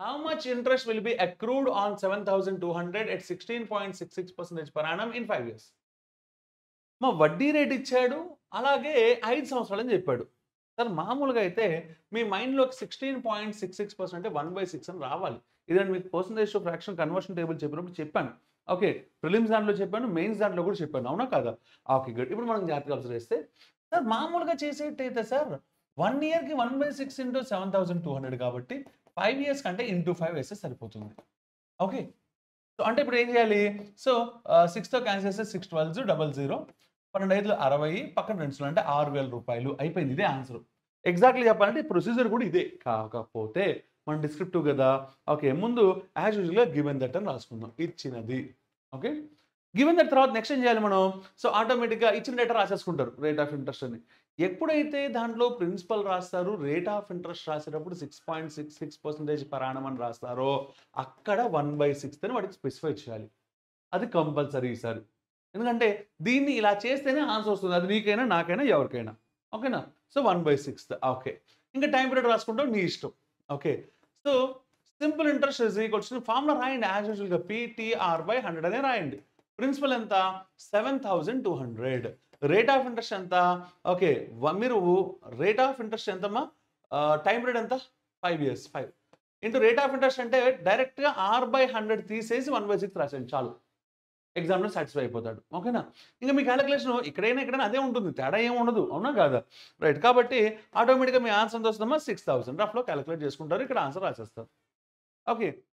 How much interest will be accrued on 7,200 at 16.66% per annum in 5 years? మా వడ్డీ rate ఇచ్చాడు. అలాగే 5 సంవత్సరాలని చెప్పాడు. సార్ మామూలుగా అయితే మీ మైండ్‌లోకి 16.66% అంటే 1/6 అని రావాలి. ఇదండి మీకు percentage to fraction conversion table చెప్పినప్పుడు చెప్పాను. ఓకే. ప్రిలిమ్స్ దాంట్లో చెప్పాను. మెయిన్స్ దాంట్లో కూడా చెప్పాను. అవునా కాదా? ఓకే. గుడ్. ఇప్పుడు మనం జాగ్రత్తగా అబ్జర్వ్ చేస్తే సార్ మామూలుగా చేసేట్టయితే సార్ 1 ఇయర్‌కి 1/6 ఇంటూ 7,200 కాబట్టి 5 ఇయర్స్ కంటే ఇంటూ 5 వేస్తే సరిపోతుంది. ఓకే. సో, అంటే ఇప్పుడు ఏం చేయాలి? సో, 6తో క్యాన్సెల్ చేస్తే 6 12 00 12 5 60 పక్కన 2 సున్నా అంటే రూ. 6,000 అయిపోయింది. ఇదే ఆన్సర్. ఎగ్జాక్ట్‌లీ చెప్పాలంటే ప్రొసీజర్ కూడా ఇదే. కాకపోతే మనం డిస్క్రిప్టివ్ గదా! ఓకే. ముందు యాజ్ యూజువల్‌గా గివెన్ దట్ అని రాసుకుందాం. ఇచ్చినది. ఓకే. గివెన్ దట్ తర్వాత నెక్స్ట్ ఏం చేయాలి మనం? సో, ఆటోమేటిక్‌గా ఇచ్చిన డేటా రాసేసుకుంటారు. రేట్ ఆఫ్ ఇంట్రెస్ట్ అని. ఎప్పుడైతే దాంట్లో ప్రిన్సిపల్ రాస్తారు, రేట్ ఆఫ్ ఇంట్రెస్ట్ రాసేటప్పుడు 6.66% పర్ యానమ్ అని రాస్తారో, అక్కడ 1/6 అని వాడికి స్పెసిఫై చేయాలి. అది కంపల్సరీ ఈసారి. ఎందుకంటే దీన్ని ఇలా చేస్తేనే ఆన్సర్ వస్తుంది. అది నీకైనా, నాకైనా, ఎవరికైనా. ఓకేనా? So, 1/6 okay. ఇంకా టైమ్ పీరియడ్ రాసుకుంటావు నీ ఇష్టం. Okay. So, simple interest is equals to formula రాయండి యాజ్ యూజువల్‌గా PTR/100 అనే రాయండి. ప్రిన్సిపల్ ఎంత? 7,200. రేట్ ఆఫ్ ఇంట్రెస్ట్ ఎంత? ఓకే. మీరు రేట్ ఆఫ్ ఇంట్రెస్ట్ ఎంతమ్మా? టైమ్ పీరియడ్ ఎంత? 5 years. 5 into rate of interest అంటే డైరెక్ట్‌గా R/100 తీసేసి 1/6 రాసేయండి చాలు. ఎగ్జామ్‌లో సాటిస్ఫై అయిపోతాడు. ఓకేనా? ఇంక మీ కాలిక్యులేషన్ ఇక్కడైనా, ఎక్కడైనా అదే ఉంటుంది. తేడా ఏమి ఉండదు. అవునా కాదా? రైట్. కాబట్టి ఆటోమేటిక్‌గా మీ ఆన్సర్ ఎంత వస్తుందమ్మా? 6,000 రఫ్‌లో కాలిక్యులేట్ చేసుకుంటారు. ఇక్కడ ఆన్సర్ రాసేస్తారు. ఓకే.